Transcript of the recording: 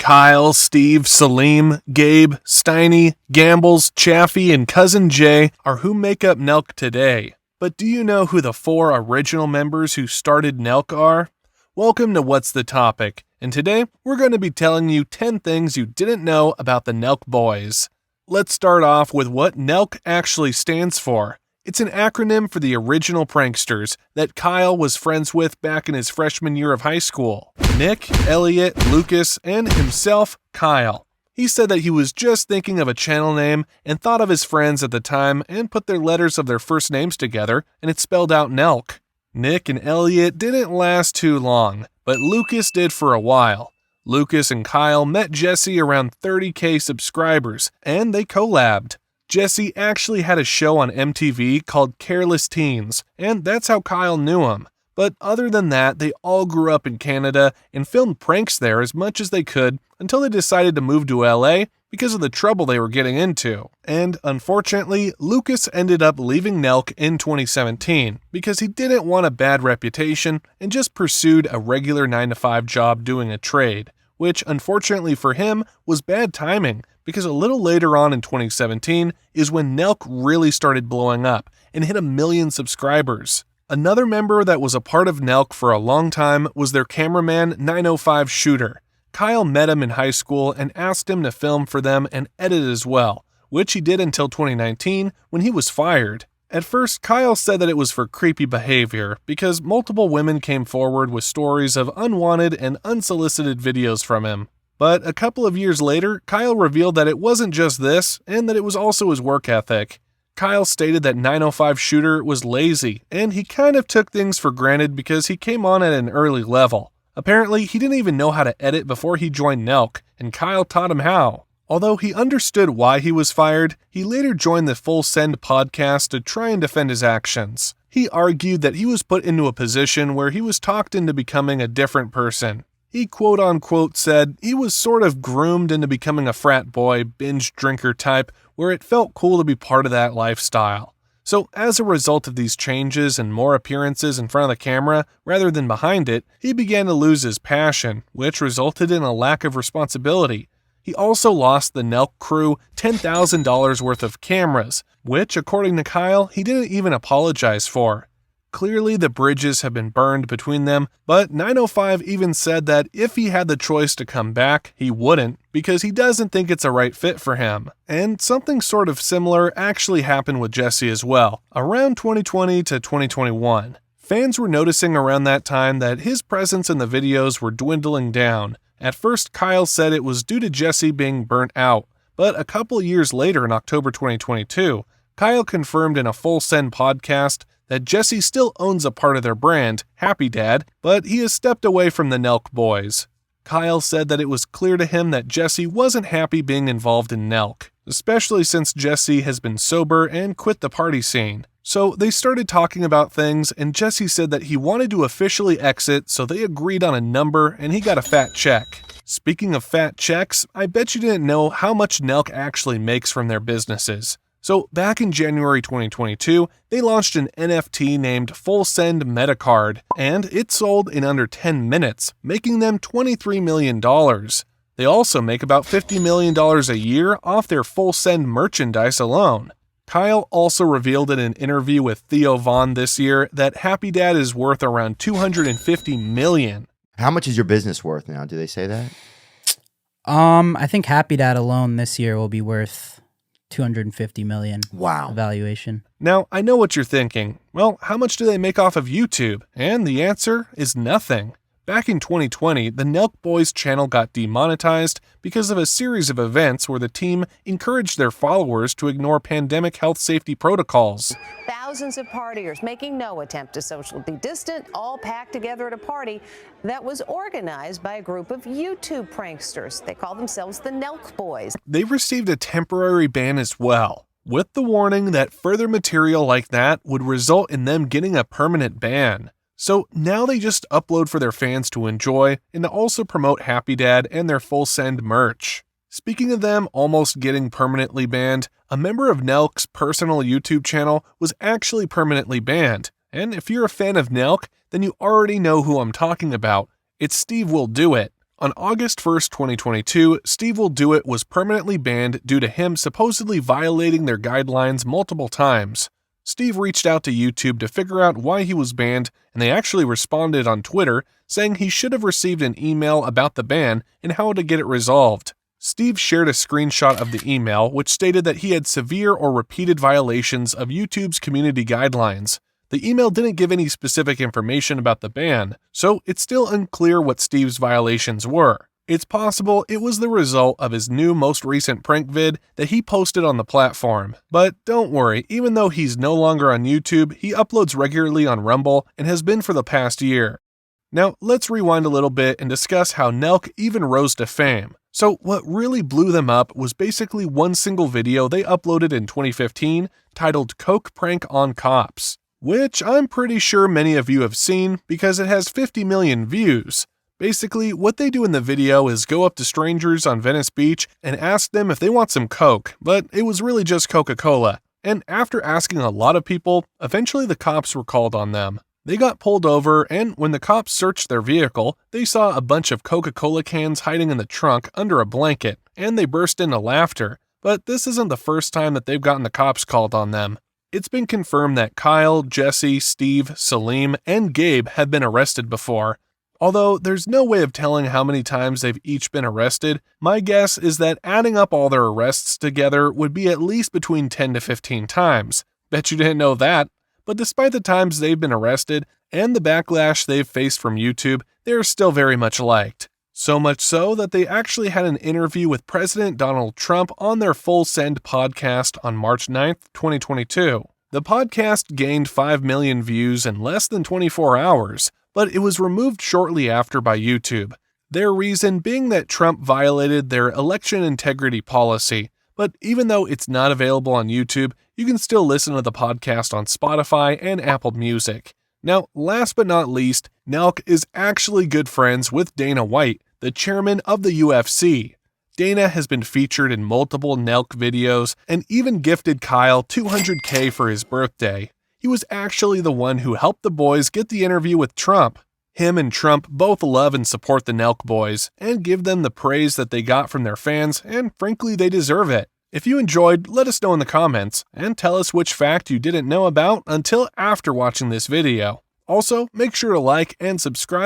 Kyle, Steve, Salim, Gabe, Steiny, Gambles, Chaffee, and Cousin Jay are who make up Nelk today. But do you know who the 4 original members who started Nelk are? Welcome to What's the Topic, and today we're going to be telling you 10 things you didn't know about the Nelk Boys. Let's start off with what Nelk actually stands for. It's an acronym for the original pranksters that Kyle was friends with back in his freshman year of high school. Nick, Elliot, Lucas, and himself, Kyle. He said that he was just thinking of a channel name and thought of his friends at the time and put their letters of their first names together, and it spelled out Nelk. Nick and Elliot didn't last too long, but Lucas did for a while. Lucas and Kyle met Jesse around 30K subscribers, and they collabed. Jesse actually had a show on MTV called Careless Teens, and that's how Kyle knew him. But other than that, they all grew up in Canada and filmed pranks there as much as they could until they decided to move to LA because of the trouble they were getting into. And unfortunately, Lucas ended up leaving Nelk in 2017 because he didn't want a bad reputation and just pursued a regular 9-to-5 job doing a trade, which unfortunately for him was bad timing because a little later on in 2017 is when Nelk really started blowing up and hit 1 million subscribers. Another member that was a part of Nelk for a long time was their cameraman 905 Shooter. Kyle met him in high school and asked him to film for them and edit as well, which he did until 2019 when he was fired. At first, Kyle said that it was for creepy behavior because multiple women came forward with stories of unwanted and unsolicited videos from him. But a couple of years later, Kyle revealed that it wasn't just this and that it was also his work ethic. Kyle stated that 905 Shooter was lazy and he kind of took things for granted because he came on at an early level. Apparently, he didn't even know how to edit before he joined Nelk, and Kyle taught him how. Although he understood why he was fired, he later joined the Full Send podcast to try and defend his actions. He argued that he was put into a position where he was talked into becoming a different person. He quote-unquote said he was sort of groomed into becoming a frat boy, binge drinker type, where it felt cool to be part of that lifestyle. So as a result of these changes and more appearances in front of the camera rather than behind it, he began to lose his passion, which resulted in a lack of responsibility. He also lost the Nelk crew $10,000 worth of cameras, which, according to Kyle, he didn't even apologize for. Clearly, the bridges have been burned between them, but 905 even said that if he had the choice to come back, he wouldn't, because he doesn't think it's a right fit for him. And something sort of similar actually happened with Jesse as well, around 2020 to 2021. Fans were noticing around that time that his presence in the videos were dwindling down. At first, Kyle said it was due to Jesse being burnt out, but a couple years later in October 2022, Kyle confirmed in a Full Send podcast that Jesse still owns a part of their brand, Happy Dad, but he has stepped away from the Nelk Boys. Kyle said that it was clear to him that Jesse wasn't happy being involved in Nelk, especially since Jesse has been sober and quit the party scene. So they started talking about things, and Jesse said that he wanted to officially exit, so they agreed on a number and he got a fat check. Speaking of fat checks, I bet you didn't know how much Nelk actually makes from their businesses. So back in January 2022, they launched an NFT named Full Send MetaCard, and it sold in under 10 minutes, making them $23 million. They also make about $50 million a year off their Full Send merchandise alone. Kyle also revealed in an interview with Theo Von this year that Happy Dad is worth around $250 million. How much is your business worth now? Do they say that? I think Happy Dad alone this year will be worth $250 million. Wow. Valuation. Now, I know what you're thinking. Well, how much do they make off of YouTube? And the answer is nothing. Back in 2020, the Nelk Boys channel got demonetized because of a series of events where the team encouraged their followers to ignore pandemic health safety protocols. Thousands of partiers making no attempt to socially distant, all packed together at a party that was organized by a group of YouTube pranksters. They call themselves the Nelk Boys. They received a temporary ban as well, with the warning that further material like that would result in them getting a permanent ban. So now they just upload for their fans to enjoy and to also promote Happy Dad and their Full Send merch. Speaking of them almost getting permanently banned, a member of Nelk's personal YouTube channel was actually permanently banned. And if you're a fan of Nelk, then you already know who I'm talking about. It's Steve Will Do It. On August 1st, 2022, Steve Will Do It was permanently banned due to him supposedly violating their guidelines multiple times. Steve reached out to YouTube to figure out why he was banned, and they actually responded on Twitter saying he should have received an email about the ban and how to get it resolved. Steve shared a screenshot of the email, which stated that he had severe or repeated violations of YouTube's community guidelines. The email didn't give any specific information about the ban, so it's still unclear what Steve's violations were. It's possible it was the result of his new most recent prank vid that he posted on the platform. But don't worry, even though he's no longer on YouTube, he uploads regularly on Rumble and has been for the past year. Now, let's rewind a little bit and discuss how Nelk even rose to fame. So what really blew them up was basically one single video they uploaded in 2015 titled Coke Prank on Cops, which I'm pretty sure many of you have seen because it has 50 million views. Basically, what they do in the video is go up to strangers on Venice Beach and ask them if they want some Coke, but it was really just Coca-Cola. And after asking a lot of people, eventually the cops were called on them. They got pulled over, and when the cops searched their vehicle, they saw a bunch of Coca-Cola cans hiding in the trunk under a blanket, and they burst into laughter. But this isn't the first time that they've gotten the cops called on them. It's been confirmed that Kyle, Jesse, Steve, Salim, and Gabe have been arrested before. Although there's no way of telling how many times they've each been arrested, my guess is that adding up all their arrests together would be at least between 10 to 15 times. Bet you didn't know that. But despite the times they've been arrested and the backlash they've faced from YouTube, they're still very much liked. So much so that they actually had an interview with President Donald Trump on their Full Send podcast on March 9th, 2022. The podcast gained 5 million views in less than 24 hours, but it was removed shortly after by YouTube. Their reason being that Trump violated their election integrity policy. But even though it's not available on YouTube, you can still listen to the podcast on Spotify and Apple Music. Now, last but not least, Nelk is actually good friends with Dana White, the chairman of the UFC. Dana has been featured in multiple Nelk videos and even gifted Kyle $200K for his birthday. He was actually the one who helped the boys get the interview with Trump. Him and Trump both love and support the Nelk boys and give them the praise that they got from their fans, and frankly, they deserve it. If you enjoyed, let us know in the comments, and tell us which fact you didn't know about until after watching this video. Also, make sure to like and subscribe.